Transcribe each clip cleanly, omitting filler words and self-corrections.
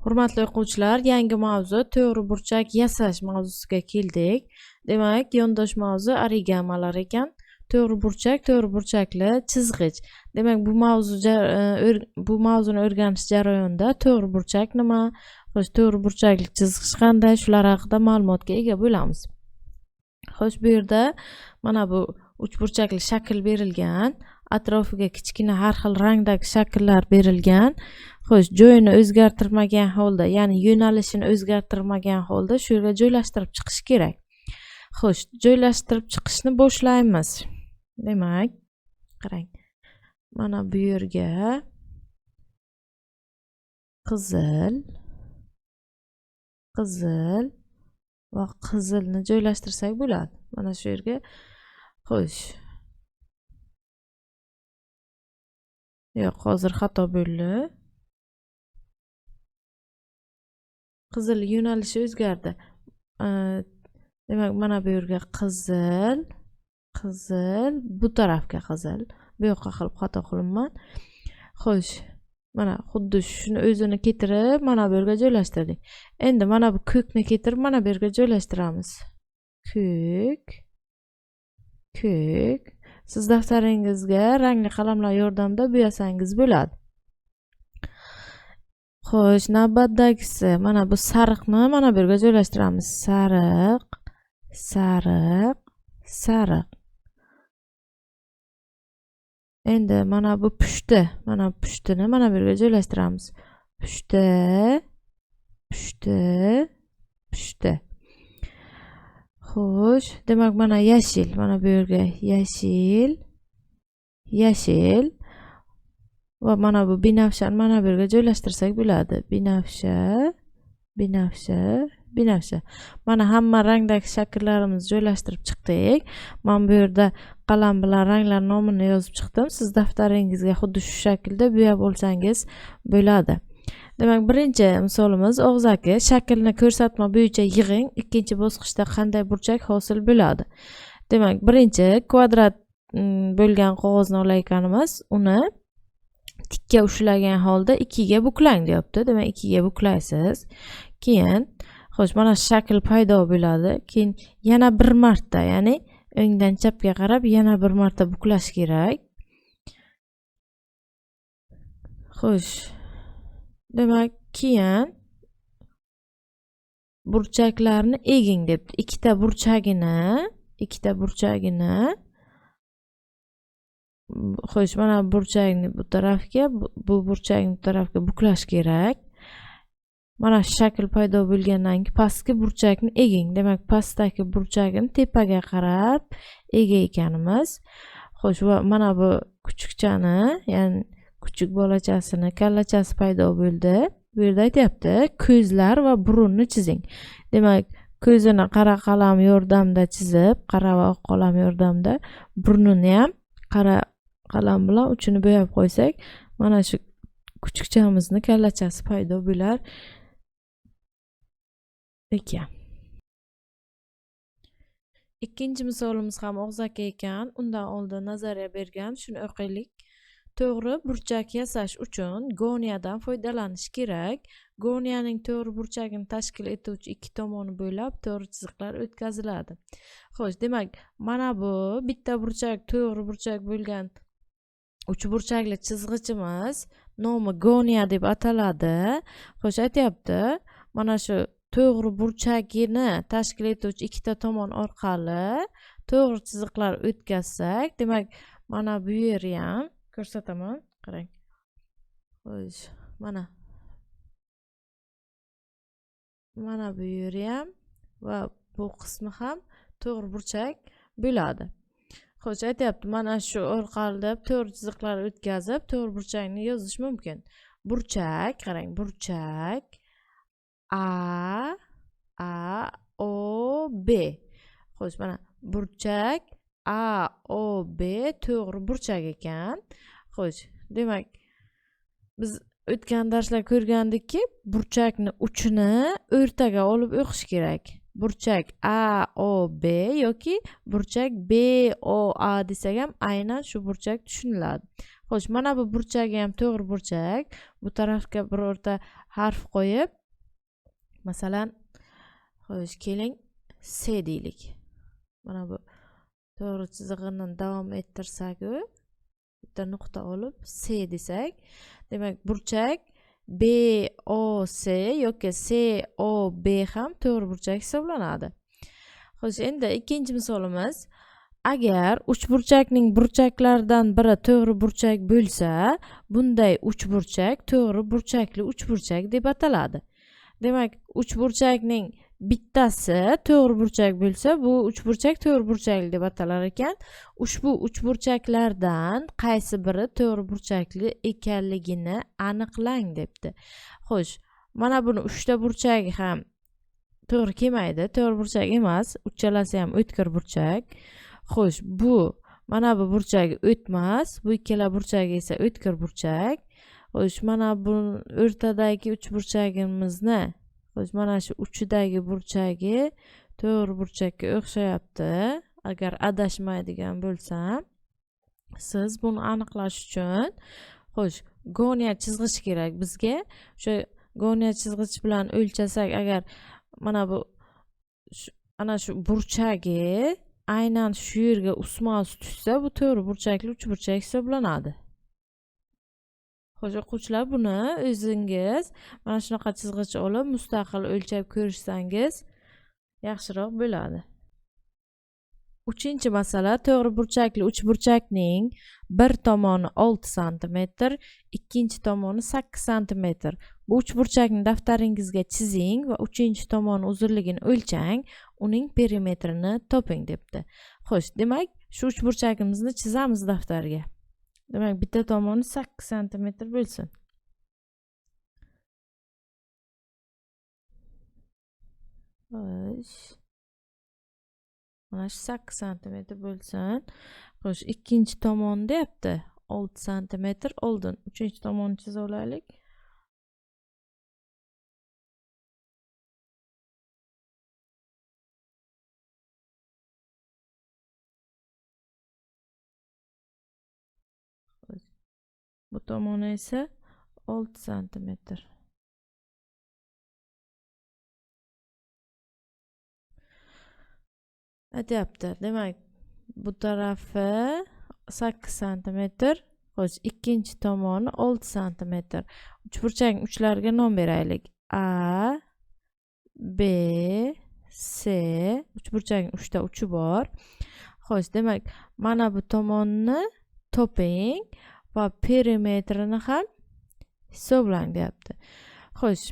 Hurmatli o'quvchilar, yangi mavzu to'g'ri burchak yasash mavzusiga keldik. Demak, yondosh mavzu origamilar ekan. To'g'ri burchakli chizg'ich. Demak, bu mavzuni o'rganish jarayonida to'g'ri burchak nima, to'g'ri burchakli chizg'ich qanday, shular haqida ma'lumotga ega bo'lamiz. Xo'sh, bu yerda mana bu uchburchakli shakl berilgan, atrofiga kichkina har xil rangdagi shakllar berilgan. Xo'sh, joyini o'zgartirmagan holda, ya'ni yo'nalishini o'zgartirmagan holda shu yerga joylashtirib chiqish kerak. Xo'sh, joylashtirib chiqishni boshlaymiz. Demak, qarang. Mana bu yerga qizil va qizilni joylashtirsak bo'ladi. Mana shu yerga. Xo'sh. Yo'q, hozir xato bo'ldi. Qizil yo'nalishi o'zgardi. Demak, mana bu yerga qizil, bu tarafga qizil. Bu yoqqa qilib xato qilibman. Xo'sh, mana xuddi shuni o'zini keltirib, mana bu yerga joylashtirdik. Endi mana bu ko'kni keltirib, mana bu yerga joylashtiramiz. Ko'k. Siz daftaringizga rangli qalamlar yordamida bo'yasangiz bo'ladi. Xo'sh, navbatdagisi mana bu sariqni mana bu yerga joylashtiramiz. Sariq. Endi mana bu pushtini mana bu yerga joylashtiramiz. Pushti. Xo'sh, demak mana yashil, mana bu yerga yashil va mana bu binafshani mana bu yerga joylashtirsak bo'ladi. Binafsha. Mana hamma rangdagi shakllarimizni joylashtirib chiqdik. Men bu yerda qalam bilan ranglar nomini yozib chiqdim. Siz daftaringizga xuddi shu shaklda bo'yab olsangiz bo'ladi. Demak, birinchi misolimiz og'zaki shaklni ko'rsatma bo'yicha yig'ing. Ikkinchi bosqichda qanday burchak hosil bo'ladi. Demak, birinchi kvadrat bo'lgan qog'ozni olayotganimiz, uni tikka ushlagan holda 2 ga buklang deyapti. Demak, 2 ga buklaysiz. Keyin, xo'sh, mana shakl paydo bo'ladi. Keyin yana bir marta, ya'ni o'ngdan chapga qarab yana bir marta buklash kerak. Xo'sh, demak, keyin burchaklarni eging debdi. Ikkita burchagini xo'sh, mana burchakni bu tarafga, bu burchakni bu tarafga buklash kerak. Mana shakl paydo bo'lgandan keyin pastki burchakni eging. Demak, pastdagi burchagini tepaga qarab egayotganimiz. Xo'sh, va mana bu kuchukchani, ya'ni kuchuk bolachasini kallachasi paydo bo'ldi. Bu yerda aytayapti, ko'zlar va burunni chizing. Demak, ko'zini qora qalam yordamida chizib, qora va oq qalam yordamida, burnini ham qora qalam bilan uchini bo'yab qo'ysak, mana shu kuchukchamizni kallachasi paydo bo'lar ekan. Ikkinchi misolimiz ham og'zaki ekan. Undan oldin nazariya bergan, shuni o'qiylik. To'g'ri burchak yasash uchun goniyadan foydalanish kerak. Goniyaning to'g'ri burchagini tashkil etuvchi ikki tomoni bo'ylab to'g'ri chiziqlar o'tkaziladi. Xo'sh, demak, mana bu bitta burchak, to'g'ri burchak bo'lgan uchburchakli chizg'ichimiz nomi goniya deb ataladi. Xo'sh, aytayapti, mana shu to'g'ri burchagini tashkil etuvchi ikkita tomon orqali to'g'ri chiziqlar o'tkazsak, demak, mana bu yeri ham ko'rsataman, qarang. Xo'sh, mana bu yeri ham va bu qismi ham to'g'ri burchak bo'ladi. Xo'sh, aytayapti, mana shu orqali to'g'ri chiziqlar o'tkazib, to'g'ri burchakni yozish mumkin. Burchak, qarang, burchak A, O, B. Xo'sh, mana burchak A, O, B to'g'ri burchak ekan. Xo'sh, demak, biz o'tgan darslar ko'rgandikki, burchakni uchini o'rtaga olib o'qish kerak. Burchak A, O, B yoki burchak B, O, A desak ham aynan shu burchak tushuniladi. Xo'sh, mana bu burchagi ham to'g'ri burchak. Bu tarafga birorta harf qo'yib, masalan, xo'sh, keling C deylik. Mana bu to'g'ri chizig'ini davom ettirsak, bitta nuqta olib C desak, demak burchak BOC yoki COB ham to'g'ri burchak hisoblanadi. Xo'sh, endi ikkinchi misolimiz. Agar uchburchakning burchaklaridan biri to'g'ri burchak bo'lsa, bunday uchburchak to'g'ri burchakli uchburchak deb ataladi. Demak, uchburchakning bittasi to'g'ri burchak bo'lsa, bu uchburchak to'g'ri burchakli deb atalar ekan. Ushbu uchburchaklardan qaysi biri to'g'ri burchakli ekanligini aniqlang debdi. Xo'sh, mana buni uchta burchagi ham to'g'ri kelmaydi, to'g'ri burchak emas, uchalasi ham o'tkir burchak. Xo'sh, bu mana bu burchagi o'tmas, bu ikkala burchagi esa o'tkir burchak. Xo'sh, mana bu o'rtadagi uchburchagimizni, xo'sh, mana shu uchidagi burchagi to'g'ri burchakka o'xshayapti. Agar adashmaydigan bo'lsam, siz buni aniqlash uchun, xo'sh, goniya chizg'ich kerak bizga. O'sha goniya chizg'ich bilan o'lchasak, agar mana bu ana shu burchagi aynan shu yerga ustma-ust tushsa, bu to'g'ri burchakli uchburchak hisoblanadi. Xo'sh, o'quvchilar, buni o'zingiz mana shunaqa chizg'ich olib mustaqil o'lchab ko'rishsangiz yaxshiroq bo'ladi. Uchinchi masala, to'g'ri burchakli uchburchakning bir tomoni 6 cm, ikkinchi tomoni 8 cm. Bu uchburchakni daftaringizga chizing va uchinchi tomoni uzunligini o'lchang, uning perimetrini toping debdi. Xo'sh, demak, shu uchburchagimizni chizamiz daftarga. Demak, bitta tomoni 8 cm bo'lsin. Xo'sh, mana shu 8 cm bo'lsin. Xo'sh, ikkinchi tomon deyapti 6 cm oldin. Uchinchi tomonni chiza olaylik. Bu tomoni esa 6 cm. Aytyapti. Demak, bu tarafi 8 cm. Xo'sh, ikkinchi tomoni 6 cm. Uchburchak uchlarga nom beraylik. A, B, C. Uchburchakning 3 ta uchi bor. Xo'sh, demak, mana bu tomonni toping va perimetrini ham hisoblang deyapti. Xo'sh,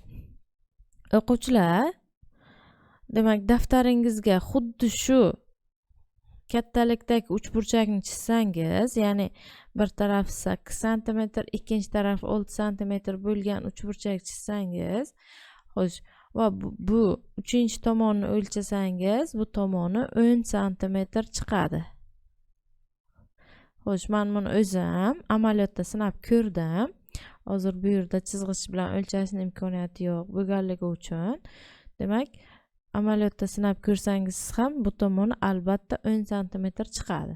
o'quvchilar, demak, daftaringizga xuddi shu kattalikdagi uchburchakni chizsangiz, ya'ni bir tarafi 8 cm, ikkinchi tarafi 6 cm bo'lgan uchburchak chizsangiz, xo'sh, va bu uchinchi tomonni o'lchasangiz, bu tomoni 10 cm chiqadi. Xo'sh, men buni o'zim amaliyotda sinab ko'rdim. Hozir bu yerda chizg'ich bilan o'lchashning imkoniyati yo'q bo'lganligi uchun. Demak, amaliyotda sinab ko'rsangiz ham bu tomoni albatta 10 cm chiqadi.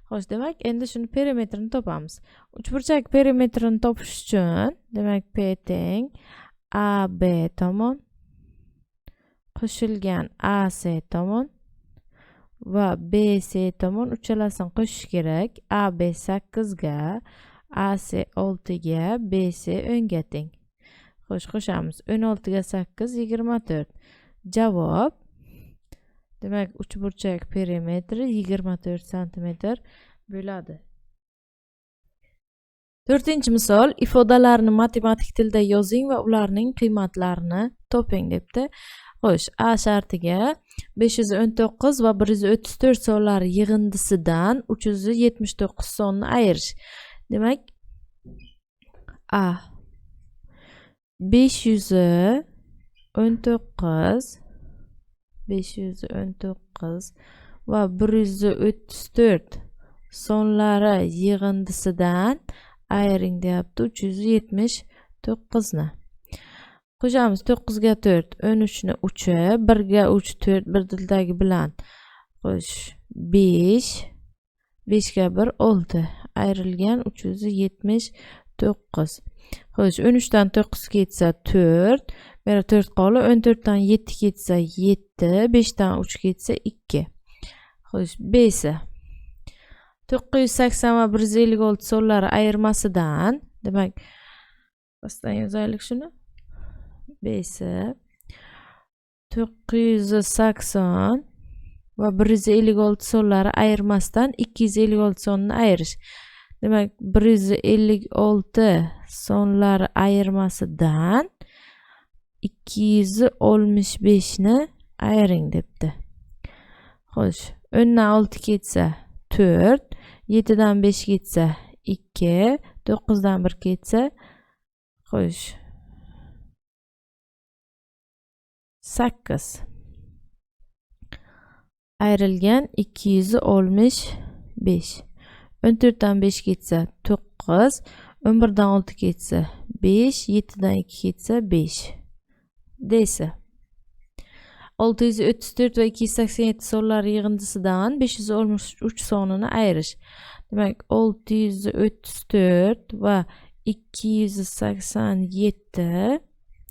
Xo'sh, demak, endi shuni perimetrini topamiz. Uchburchak perimetrini topish uchun, demak, P teng AB tomon qo'shilgan AC tomon va BC tomon uchalasini qo'shish kerak. AB 8 ga, AC 6 ga, BC 10 ga teng. Xo'sh, qo'shamiz. 16 ga 8 24. Javob, demak, uchburchak perimetri 24 cm bo'ladi. To'rtinchi misol, ifodalarni matematik tilda yozing va ularning qiymatlarini toping debdi. Xo'sh, A shartiga 519 va 134 sonlar yig'indisidan 379 sonni ayirish. Demak, A 519 va 134 sonlari yig'indisidan ayiring deyapti 379 ni. Qo'shamiz 9 ga 4, 13 ni 3, 1 ga 3, 4 bir tildagi bilan. Xo'sh, 5, 5 ga 1, 6 ayrilgan 379. Xo'sh, 13 dan 9 ketsa 4. Mana 4 qoldi. 14 dan 7 ketsa 7, 5 dan 3 ketsa 2. Xo'sh, B-si 980 va 156 sonlari ayirmasidan, demak, pastdan yozaylik shuni. B-si 980 va 156 sonlari ayirmasidan 256 sonni ayirish. Demak, 156 sonlari ayirmasidan 265 ni ayiring debdi. Xo'sh, 10 dan 6 ketsa 4, 7 dan 5 ketsa 2, 9 dan 1 ketsa, xo'sh, 8. Ayrilgan 265. 14 dan 5 ketsa 9, 11 dan 6 ketsa 5, 7 dan 2 ketsa 5. Deysi 634 va 287 sonlari yig'indisidan 563 sonini ayirish. Demak, 634 va 287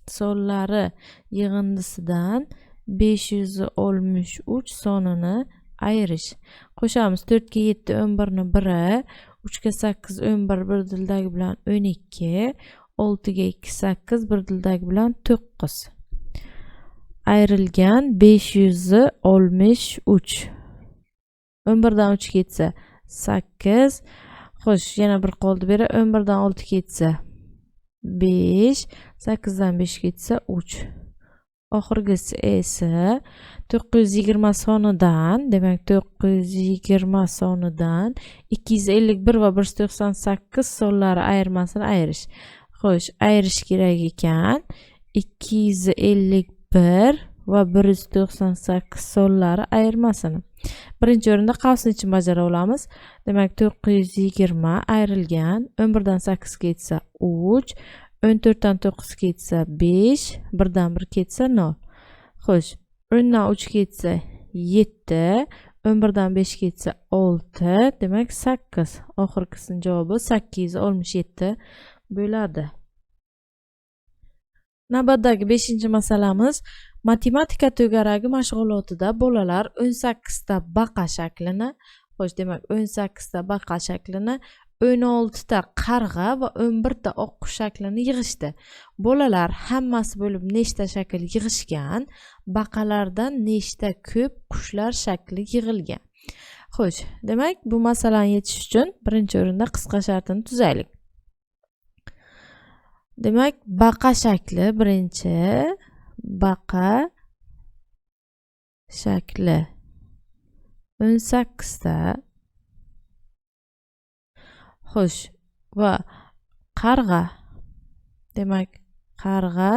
sonlari yig'indisidan 563 sonini ayirish. Qo'shamiz. 4 ga 7 11 ni 1, 3 ga 8 11 bir dildagi bilan 12, 6 ga 2 8 bir dildagi bilan 9. Ayrilgan 563. 11 dan 3 ketsa 8. Xo'sh, yana bir qoldi bera. 11 dan 6 ketsa 5, 8 dan 5 ketsa 3. Oxirgisi esa 920 sonidan, demak 920 sonidan 251 va 198 sonlari ayirmasini ayirish. Xo'sh, ayirish kerak ekan. 251 va 198 sonlari ayirmasini. Birinchi o'rinda qavsni ichini bajara olamiz. Demak, 920 ayrilgan 11 dan 8 ketsa 3, 14 dan 9 ketsa 5, 1 dan 1 ketsa 0. Xo'sh, 10 dan 3 ketsa 7, 11 dan 5 ketsa 6, demak 8. Oxirgisining javobi 867 bo'ladi. Navbatdagi 5-masalamiz matematika to'garagi mashg'ulotida bolalar 18 ta baqa shaklini, xo'sh, demak 18 ta baqa shaklini, 16 ta qarg'a va 11 ta oqqush shaklini yig'ishdi. Bolalar hammasi bo'lib nechta shakl yig'ishgan? Baqalardan nechta ko'p qushlar shakli yig'ilgan? Xo'sh, demak bu masalani yechish uchun birinchi o'rinda qisqa shartini tuzaylik. Demak, baqa shakli birinchi, baqa shakli 18 ta. Xo'sh, va qarg'a, demak qarg'a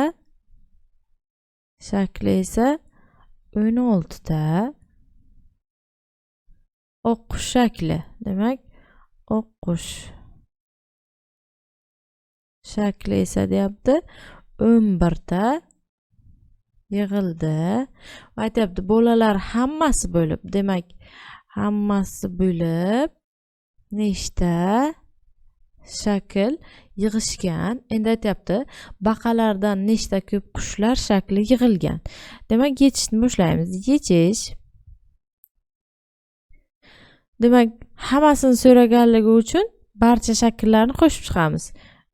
shakli esa 16 ta. Oqqush shakli, demak oqqush shakli esa deyapti 11 ta yig'ildi. Aytyapti bolalar hammasi bo'lib, demak hammasi bo'lib nechta shakl yig'ishgan. Endi aytyapti baqalardan nechta ko'p qushlar shakli yig'ilgan. Demak, yechishni boshlaymiz. Yechish. Demak, hammasini so'raganligi uchun barcha shakllarni qo'shib chiqamiz.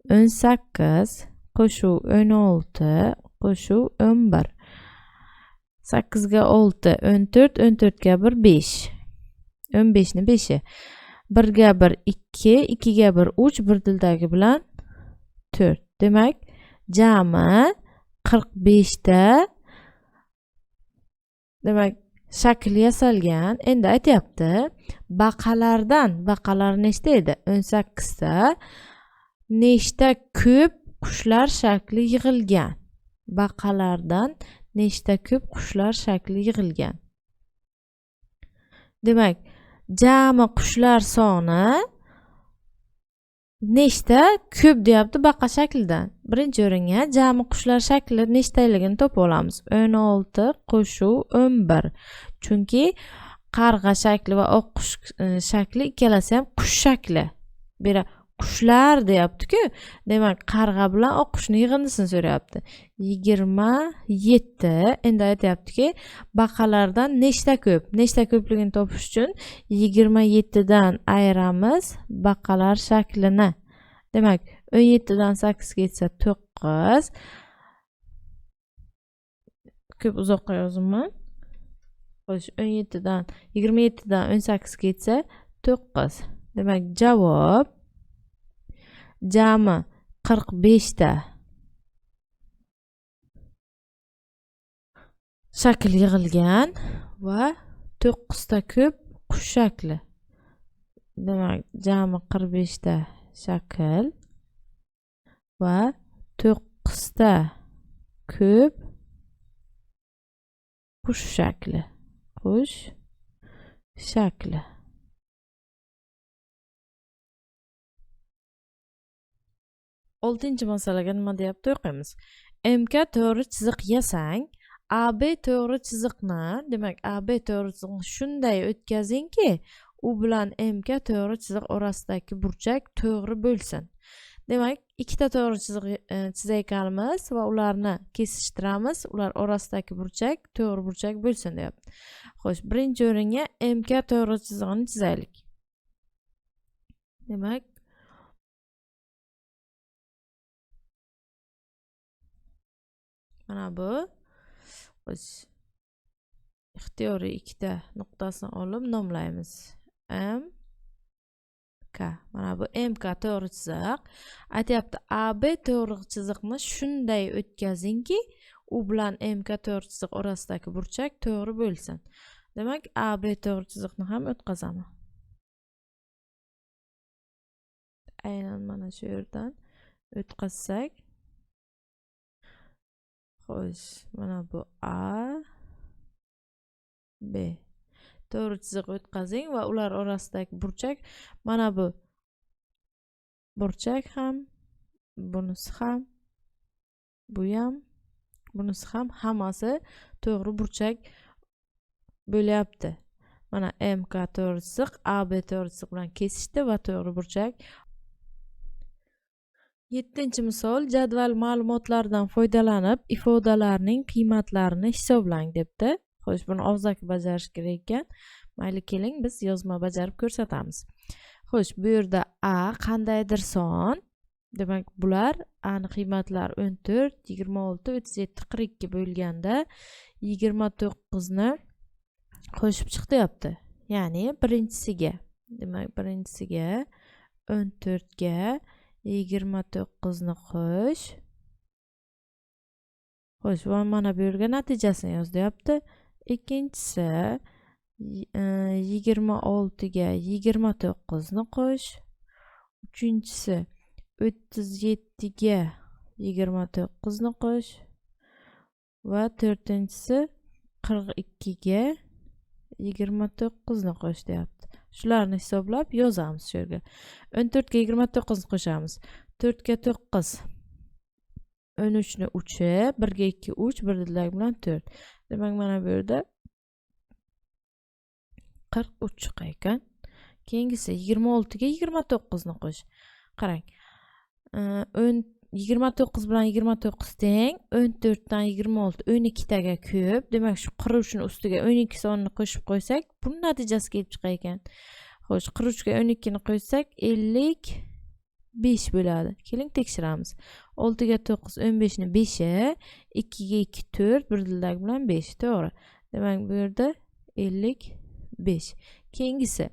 18 qo'shuv 16 qo'shuv 11. 8 ga 6 14, 14 ga 1 5. 15 ni 5i. 1 ga 1 2, 2 ga 1 3, bir dildagi bilan 4. Demak, jami 45 ta demak shakl yasalgan. Endi aytyapti baqalar nechta edi? 18 ta. Nechta ko'p qushlar shakli yig'ilgan? Baqalardan nechta ko'p qushlar shakli yig'ilgan? Demak, jami qushlar soni nechta ko'p deyapti baqa shaklidan. Birinchi o'ringa jami qushlar shakli nechtaligini topib olamiz. 16 qo'shuv 11. Chunki qarg'a shakli va oqqush shakli ikkalasi ham qush shakli. Bera qushlar deyapti-ku. Demak, qarg'a bilan oqqushni yig'indisini so'rayapti. 27. Endi aytayaptiki, baqalardan nechta ko'p? Nechta ko'pligini topish uchun 27 dan ayiramiz baqalar shaklini. Demak, 17 dan 8 ketsa 9. Ko'p uzoqqa yozibman. Xo'sh, 27 dan 18 ketsa 9. Demak, javob jami 45 ta shakl yig'ilgan va 9 ta ko'p qush shakli. Demak, jami 45 ta shakl va 9 ta ko'p qush shakli. Qush shakli. 6-chi masalaga nima deyapti o'qiymiz. MK to'g'ri chiziq yasang, AB to'g'ri chiziqni, demak AB to'g'ri chiziqni shunday o'tkazingki, u bilan MK to'g'ri chiziq orasidagi burchak to'g'ri bo'lsin. Demak, ikkita to'g'ri chiziq chizayotganmiz va ularni kesishtiramiz. Ular orasidagi burchak to'g'ri burchak bo'lsin deyapti. Xo'sh, birinchi o'ringa MK to'g'ri chizig'ini chizaylik. Demak, mana bu ixtiyoriy ikkita nuqtasini olib nomlaymiz. M K. Mana bu MK to'g'ri chiziq. Aytayapti, AB to'g'ri chiziqni shunday o'tkazingki, u bilan MK to'g'ri chiziq orasidagi burchak to'g'ri bo'lsin. Demak, AB to'g'ri chiziqni ham o'tkazaman. Aynan mana shu yerdan o'tkazsak, xo'sh, mana bu A B to'g'ri chiziq o'tkazing va ular orasidagi burchak, mana bu burchak ham, bunisi ham, bu ham, bunisi ham hammasi to'g'ri burchak bo'lyapti. Mana MK to'g'ri chiziq, AB to'g'ri chiziq bilan kesishdi va to'g'ri burchak. 7-chi misol, jadval ma'lumotlaridan foydalanib ifodalarning qiymatlarini hisoblang debdi. Xo'sh, buni og'zaki bajarish kerak ekan. Mayli, keling biz yozma bajarib ko'rsatamiz. Xo'sh, bu yerda A qandaydir son. Demak, bular A ning qiymatlari 14, 26, 37, 42 bo'lganda 29 ni qo'shib chiq deyapti. Ya'ni birinchisiga, demak, birinchisiga 14 ga 29 ni qo'sh. Xo'sh, va mana bu yerga natijasini yoz deyapti. Ikkinchisi 26 ga 29 ni qo'sh. Uchinchisi 37 ga 29 ni qo'sh. Va to'rtinchisi 42 ga 29 ni qo'sh deyapti. Shularni hisoblab yozamiz shu yerga. 14 ga 29 ni qo'shamiz. 4 ga 9. 13 ni 3, 1 ga 2 3, birdilar bilan 4. Demak, mana bu yerda 43 chiqar ekan. Keyingisi 26 ga 29 ni qo'sh. Qarang. 29 bilan 29 teng, 14 dan 26 12 taga ko'p. Demak, shu 43 ning ustiga 12 sonini qo'shib qo'ysak, buning natijasi kelib chiqar ekan. Xo'sh, 43 ga 12 ni qo'ysak 55 bo'ladi. Keling tekshiramiz. 6 ga 9 15 ni 5i, 2 ga 2 4, birdilar bilan 5, to'g'ri. Demak, bu yerda 55. Keyingisi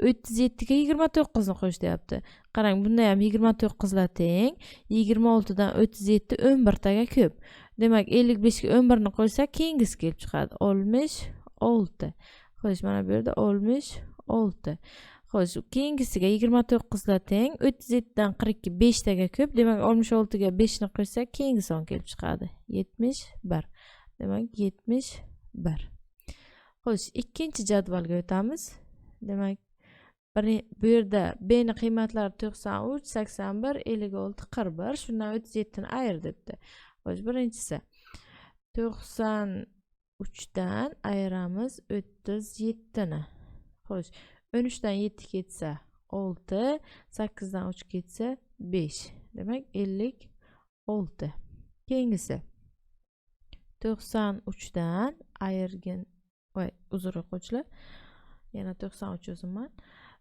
37 ga 29 ni qo'sh deyapti. Qarang, bunda ham 29 lar teng. 26 dan 37 11 taga ko'p. Demak, 55 ga 11 ni qo'ysak, keyingisi kelib chiqadi. 66. Xo'sh, mana bu yerda 66. Xo'sh, keyingisiga 29 lar teng. 37 dan 42 5 taga ko'p. Demak, 66 ga 5 ni qo'ysak, keyingi son kelib chiqadi. 71. Demak, 71. Xo'sh, ikkinchi jadvalga o'tamiz. Demak, bu yerda B ning qiymatlari 93, 81, 56, 41. Shundan 37 ni ayir debdi. Xo'sh, birinchisi 93 dan ayiramiz 37 ni. Xo'sh, 13 dan 7 ketsa 6. 8 dan 3 ketsa 5. Demak 56. Keyingisi 93 dan ayirgin, voy, uzr o'quvchilar. Yana 93 o'zimman.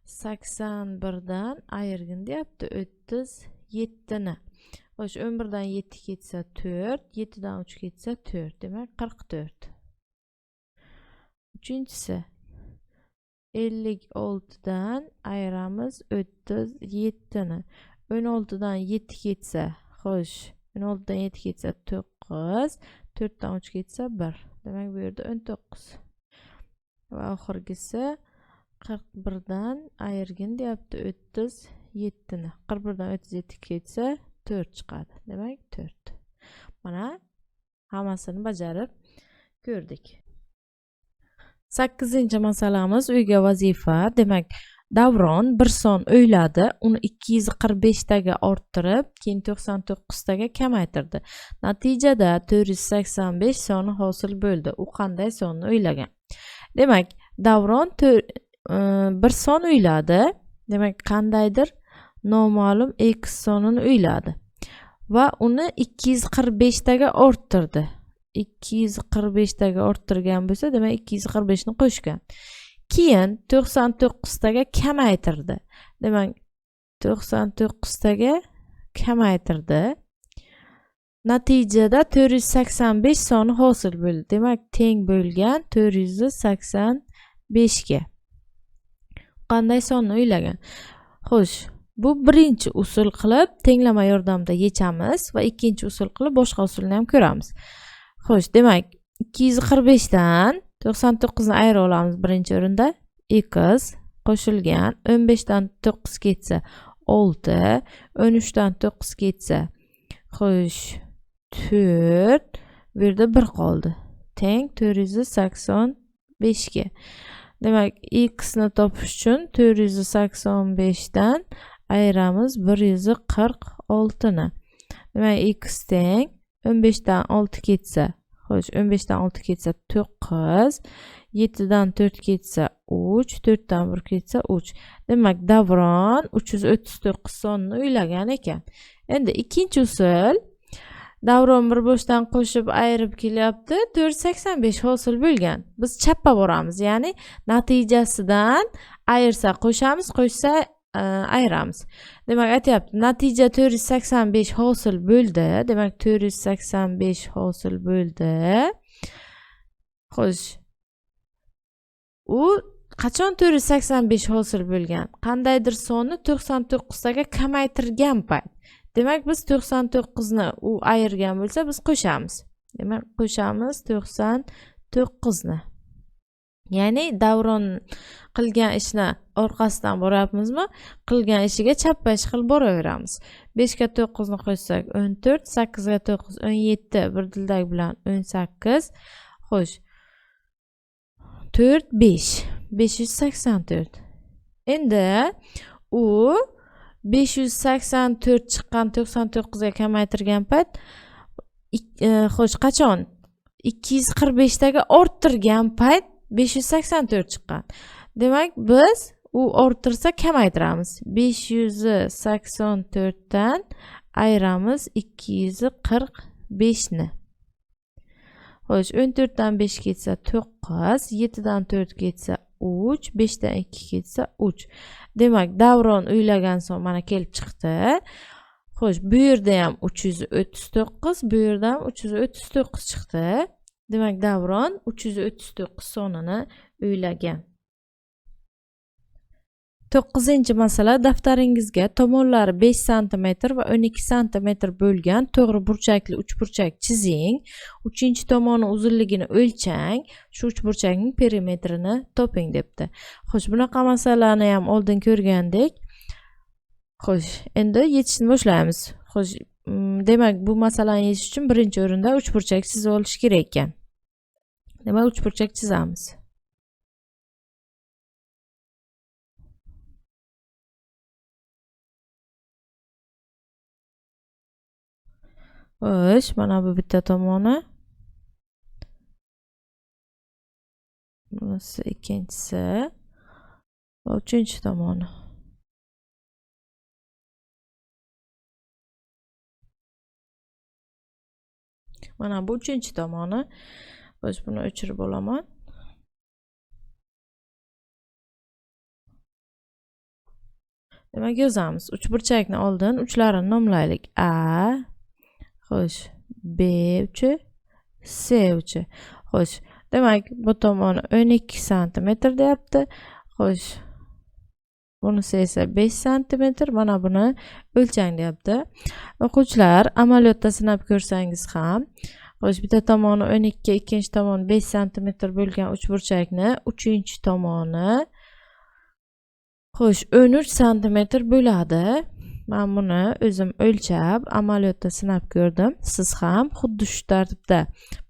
81 dan ayirgin deyapti 37 ni. Xo'sh, 11 dan 7 ketsa 4, 7 dan 3 ketsa 4. Demak 44. Uchinchisi 56 dan ayiramiz 37 ni. 16 dan 7 ketsa, xo'sh, 16 dan 7 ketsa 9, 4 dan 3 ketsa 1. Demak bu yerda 19. Va oxirgisi 41 dan ayirgin deyapti 37 ni. 41 dan 37 ketsa 4 chiqadi. Demak 4. Mana hammasini bajarib ko'rdik. 8-masalamiz uyga vazifa. Demak, Davron bir son o'yladi, uni 245 taga orttirib, keyin 99 taga kamaytirdi. Natijada 485 soni hosil bo'ldi. U qanday sonni o'ylagan? Demak, Davron bir son o'yladi. Demak, qandaydir noma'lum x sonini o'yladi va uni 245 taga orttirdi. 245 taga orttirgan bo'lsa, demak 245 ni qo'shgan. Keyin 99 taga kamaytirdi. Demak 99 taga kamaytirdi. Natijada 485 soni hosil bo'ldi. Demak teng bo'lgan 485 ga. Qanday sonni o'ylagan? Xo'sh, bu birinchi usul qilib tenglama yordamida yechamiz va ikkinchi usul qilib boshqa usulni ham ko'ramiz. Xo'sh, demak 245 dan 99 ni ayirib olamiz birinchi o'rinda. X qo'shilgan 15 dan 9 ketsa 6, 13 dan 9 ketsa, xo'sh, 4, bu yerda 1 qoldi. Teng 485 ga. Demak, x ni topish uchun 485 dan ayiramiz 146 ni. Demak, x teng 15 dan 6 ketsa, xo'sh, 15 dan 6 ketsa 9, 7 dan 4 ketsa 3, 4 dan 1 ketsa 3. Demak, Davron 339 sonni o'ylagan ekan. Endi ikkinchi usul, Davron bir bo'shdan qo'shib ayirib kelyapti, 485 hosil bo'lgan. Biz chappa boramiz, ya'ni natijasidan ayirsa qo'shamiz, qo'shsa ayiramiz. Demak, aytyapti, natija 485 hosil bo'ldi. Demak, 485 hosil bo'ldi. Xo'sh, u qachon 485 hosil bo'lgan? Qandaydir sonni 99 taga kamaytirgan payt. Demak, biz 99 ni u ayirgan bo'lsa, biz qo'shamiz. Demak, qo'shamiz 99 ni. Ya'ni Davron qilgan ishni orqasidan boryapmizmi? Qilgan ishiga chappa ish qilib boraveramiz. 5 ga 9 ni qo'shsak 14, 8 ga 9 17, bir dildak bilan 18. Xo'sh, 4 5 584. Endi u 584 chiqqan 99 ga kamaytirgan payt, xo'sh, qachon? 245 taga orttirgan payt 584 chiqqan. Demak, biz u orttirsa kamaytiramiz. 584 dan ayiramiz 245 ni. Xo'sh, 14 dan 5 ketsa 9, 7 dan 4 ketsa 3, 5 dan 2 ketsa 3. Demak, Davron o'ylagan son mana kelib chiqdi. Xo'sh, bu yerda ham 339, bu yerda ham 339 chiqdi. Demak, Davron 339 sonini o'ylagan. 9-masala, daftaringizga tomonlari 5 sm va 12 sm bo'lgan to'g'ri burchakli uchburchak chizing. 3-tomoni uzunligini o'lchang. Shu uchburchakning perimetrini toping debdi. Xo'sh, bunaqa masalani ham oldin ko'rgandik. Xo'sh, endi yechishni boshlaymiz. Xo'sh, demak, bu masalani yechish uchun birinchi o'rinda uchburchak chizib olish kerak ekan. Demak, uchburchak chizamiz. Xo'sh, mana bu bitta tomoni. Bunisi ikkinchisi va uchinchi tomoni. Mana bu 3-tomoni. Xo'sh, buni o'chirib olaman. Demak, yozamiz. Uchburchakni oldin uchlarini nomlaylik. A, xo'sh, B uchi, C uchi. Xo'sh, demak, bu tomoni 12 cm deyapti. Xo'sh, bunisi esa 5 cm. Mana buni o'lchang deyapti. O'quvchilar, amaliyotda sinab ko'rsangiz ham, xo'sh, bitta tomoni 12, ikkinchi tomoni 5 cm bo'lgan uchburchakni 3-tomoni xo'sh 13 cm bo'ladi. Men buni o'zim o'lchab amaliyotda sinab ko'rdim. Siz ham xuddi shu tartibda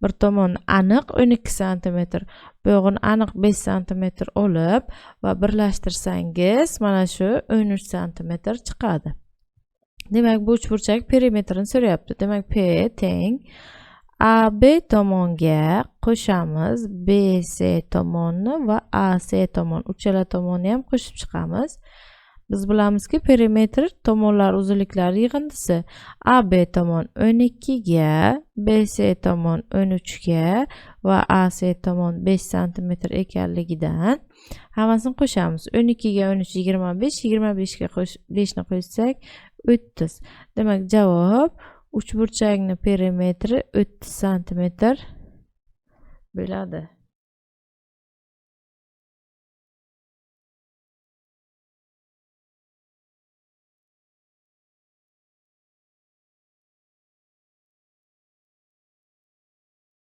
bir tomoni aniq 12 cm, buyog'ini aniq 5 cm olib va birlashtirsangiz mana shu 13 cm chiqadi. Demak, bu uchburchak perimetrini so'rayapti. Demak, P teng AB tomonga qo'shamiz BC tomonni va AC tomon, uchala tomonni ham qo'shib chiqamiz. Biz bilamizki, perimetr tomonlar uzunliklari yig'indisi. AB tomon 12 ga, BC tomon 13 ga va AC tomon 5 cm ekanligidan hammasini qo'shamiz. 12 ga 13 25, 25 ga 5 ni qo'shsak 30. Demak, javob uchburchakning perimetri 30 cm bo'ladi.